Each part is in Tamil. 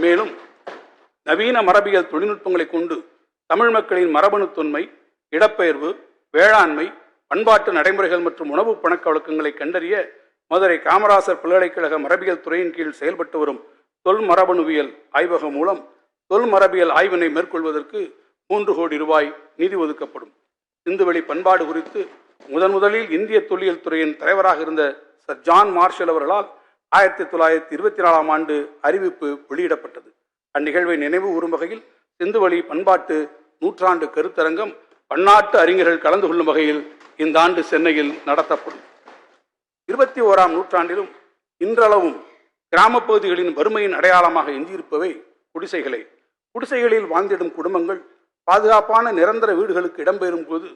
மேலும் நவீன மரபியல் தொழில்நுட்பங்களை கொண்டு தமிழ் மக்களின் மரபணு தொன்மை, இடப்பெயர்வு, வேளாண்மை, பண்பாட்டு நடைமுறைகள் மற்றும் உணவு பழக்க வழக்கங்களை கண்டறிய மதுரை காமராசர் பல்கலைக்கழக மரபியல் துறையின் கீழ் செயல்பட்டு வரும் தொல்மரபணுவியல் ஆய்வகம் மூலம் தொல்மரபியல் ஆய்வினை மேற்கொள்வதற்கு 3 கோடி ரூபாய் நிதி ஒதுக்கப்படும். சிந்துவெளி பண்பாடு குறித்து முதலில் இந்திய தொல்லியல் துறையின் தலைவராக இருந்த சர் ஜான் மார்ஷல் அவர்களால் 1924ஆம் ஆண்டு அறிவிப்பு வெளியிடப்பட்டது. அந்நிகழ்வை நினைவு கூறும் வகையில் சிந்துவெளி பண்பாட்டு நூற்றாண்டு கருத்தரங்கம் பன்னாட்டு அறிஞர்கள் கலந்து கொள்ளும் வகையில் இந்த ஆண்டு சென்னையில் நடத்தப்படும். 21ஆம் நூற்றாண்டிலும் இன்றளவும் கிராமப்பகுதிகளின் வறுமையின் அடையாளமாக எஞ்சியிருப்பவை குடிசைகளே. குடிசைகளில் வாழ்ந்திடும் குடும்பங்கள் பாதுகாப்பான நிரந்தர வீடுகளுக்கு இடம்பெறும் போது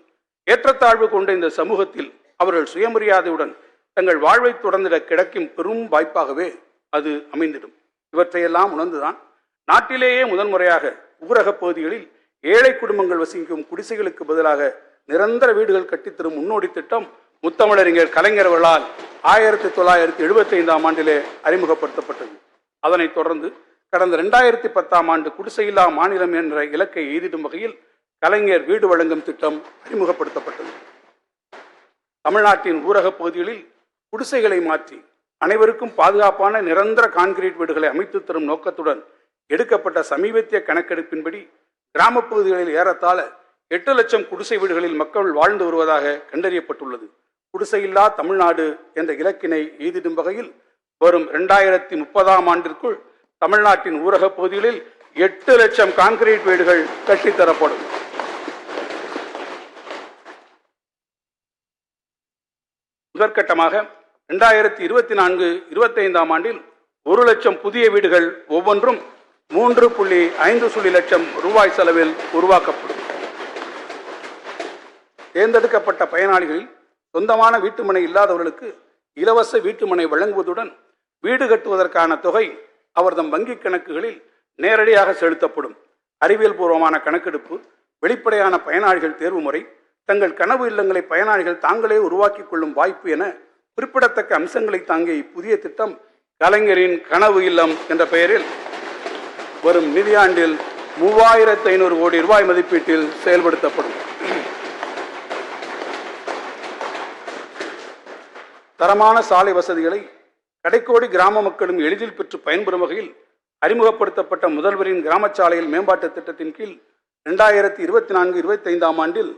ஏற்றத்தாழ்வு கொண்ட இந்த சமூகத்தில் அவர்கள் சுயமரியாதையுடன் தங்கள் வாழ்வை தொடர்ந்திட கிடைக்கும் பெரும் வாய்ப்பாகவே அது அமைந்திடும். இவற்றையெல்லாம் உணர்ந்துதான் நாட்டிலேயே முதன்முறையாக ஊரகப் பகுதிகளில் ஏழை குடும்பங்கள் வசிக்கும் குடிசைகளுக்கு பதிலாக நிரந்தர வீடுகள் கட்டித்தரும் முன்னோடி திட்டம் முத்தமிழறிஞர் கலைஞர் அவர்களால் 1975ஆம் ஆண்டிலே அறிமுகப்படுத்தப்பட்டது. அதனைத் தொடர்ந்து கடந்த 2010ஆம் ஆண்டு குடிசையில்லா மாநிலம் என்ற இலக்கை எய்திடும் வகையில் கலைஞர் வீடு வழங்கும் திட்டம் அறிமுகப்படுத்தப்பட்டது. தமிழ்நாட்டின் ஊரகப் பகுதிகளில் குடிசைகளை மாற்றி அனைவருக்கும் பாதுகாப்பான நிரந்தர கான்கிரீட் வீடுகளை அமைத்து தரும் நோக்கத்துடன் எடுக்கப்பட்ட சமீபத்திய கணக்கெடுப்பின்படி கிராமப்பகுதிகளில் ஏறத்தாழ 8 லட்சம் குடிசை வீடுகளில் மக்கள் வாழ்ந்து வருவதாக கண்டறியப்பட்டுள்ளது. குடிசையில்லா தமிழ்நாடு என்ற இலக்கினை எய்திடும் வகையில் வரும் 2030ஆம் ஆண்டிற்குள் தமிழ்நாட்டின் ஊரகப் பகுதிகளில் 8 லட்சம் கான்கிரீட் வீடுகள் கட்டித்தரப்படும். முதற்கட்டமாக 2024-25ஆம் ஆண்டில் 1 லட்சம் புதிய வீடுகள் ஒவ்வொன்றும் 3.5 லட்சம் ரூபாய் செலவில் உருவாக்கப்படும். தேர்ந்தெடுக்கப்பட்ட பயனாளிகளில் சொந்தமான வீட்டுமனை இல்லாதவர்களுக்கு இலவச வீட்டுமனை வழங்குவதுடன் வீடு கட்டுவதற்கான தொகை அவர்தம் வங்கிக் கணக்குகளில் நேரடியாக செலுத்தப்படும். அறிவியல் பூர்வமான கணக்கெடுப்பு, வெளிப்படையான பயனாளிகள் தேர்வு முறை, தங்கள் கனவு இல்லங்களை பயனாளிகள் தாங்களே உருவாக்கிக் கொள்ளும் வாய்ப்பு என குறிப்பிடத்தக்க அம்சங்களை தாங்கிய இப்புதிய திட்டம் கலைஞரின் கனவு இல்லம் என்ற பெயரில் வரும் நிதியாண்டில் 3500 கோடி ரூபாய் மதிப்பீட்டில் செயல்படுத்தப்படும். தரமான சாலை வசதிகளை கடைக்கோடி கிராம மக்களும் எளிதில் பெற்று பயன்பெறும் வகையில் அறிமுகப்படுத்தப்பட்ட முதல்வரின் கிராம சாலையில் மேம்பாட்டு திட்டத்தின் கீழ் 2024-25ஆம் ஆண்டில்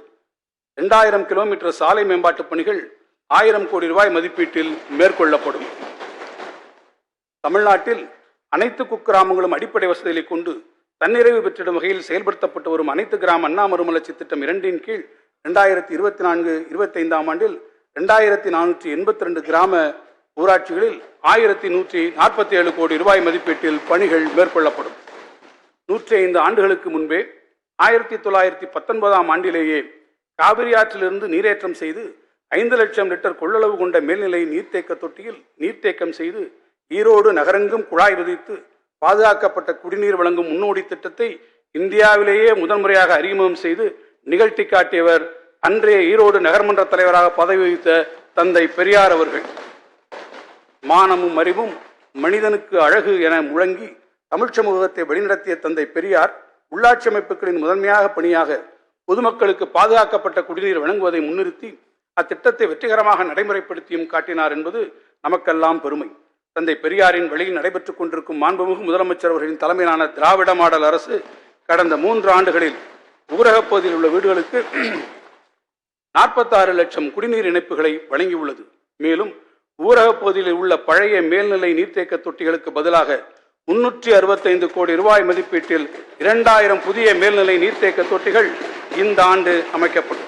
2000 கிலோமீட்டர் சாலை மேம்பாட்டு பணிகள் 1000 கோடி ரூபாய் மதிப்பீட்டில் மேற்கொள்ளப்படும். தமிழ்நாட்டில் அனைத்து குக்கிராமங்களும் அடிப்படை வசதிகளை கொண்டு தன்னிறைவு பெற்றிடும் வகையில் செயல்படுத்தப்பட்டு வரும் அனைத்து கிராம அண்ணா மறுமலர்ச்சி திட்டம் 2 கீழ் 2024-25ஆம் ஆண்டில் 2482 கிராம ஊராட்சிகளில் 1147 கோடி ரூபாய் மதிப்பீட்டில் பணிகள் மேற்கொள்ளப்படும். 105 ஆண்டுகளுக்கு முன்பே 1919ஆம் ஆண்டிலேயே காவிரி ஆற்றிலிருந்து நீரேற்றம் செய்து 5 லட்சம் லிட்டர் கொள்ளளவு கொண்ட மேல்நிலை நீர்த்தேக்க தொட்டியில் நீர்த்தேக்கம் செய்து ஈரோடு நகரெங்கும் குழாய் விதித்து பாதுகாக்கப்பட்ட குடிநீர் வழங்கும் முன்னோடி திட்டத்தை இந்தியாவிலேயே முதன்முறையாக அறிமுகம் செய்து நிகழ்த்தி காட்டியவர் அன்றைய ஈரோடு நகர்மன்ற தலைவராக பதவி வகித்த தந்தை பெரியார் அவர்கள். மானமும் அறிவும் மனிதனுக்கு அழகு என முழங்கி தமிழ் சமூகத்தை வழிநடத்திய தந்தை பெரியார் உள்ளாட்சி அமைப்புகளின் முதன்மையாக பணியாக பொதுமக்களுக்கு பாதுகாக்கப்பட்ட குடிநீர் வழங்குவதை முன்னிறுத்தி அத்திட்டத்தை வெற்றிகரமாக நடைமுறைப்படுத்தியும் காட்டினார் என்பது நமக்கெல்லாம் பெருமை. தந்தை பெரியாரின் வழியில் நடைபெற்றுக் கொண்டிருக்கும் மாண்புமிகு முதலமைச்சர் அவர்களின் தலைமையிலான திராவிட மாடல் அரசு கடந்த 3 ஆண்டுகளில் ஊரகப் பகுதியில் உள்ள வீடுகளுக்கு 46 லட்சம் குடிநீர் இணைப்புகளை வழங்கியுள்ளது. மேலும் ஊரகப் பகுதியில் உள்ள பழைய மேல்நிலை நீர்த்தேக்க தொட்டிகளுக்கு பதிலாக 365 கோடி ரூபாய் மதிப்பீட்டில் 2000 புதிய மேல்நிலை நீர்த்தேக்க தொட்டிகள் இந்த ஆண்டு அமைக்கப்படும்.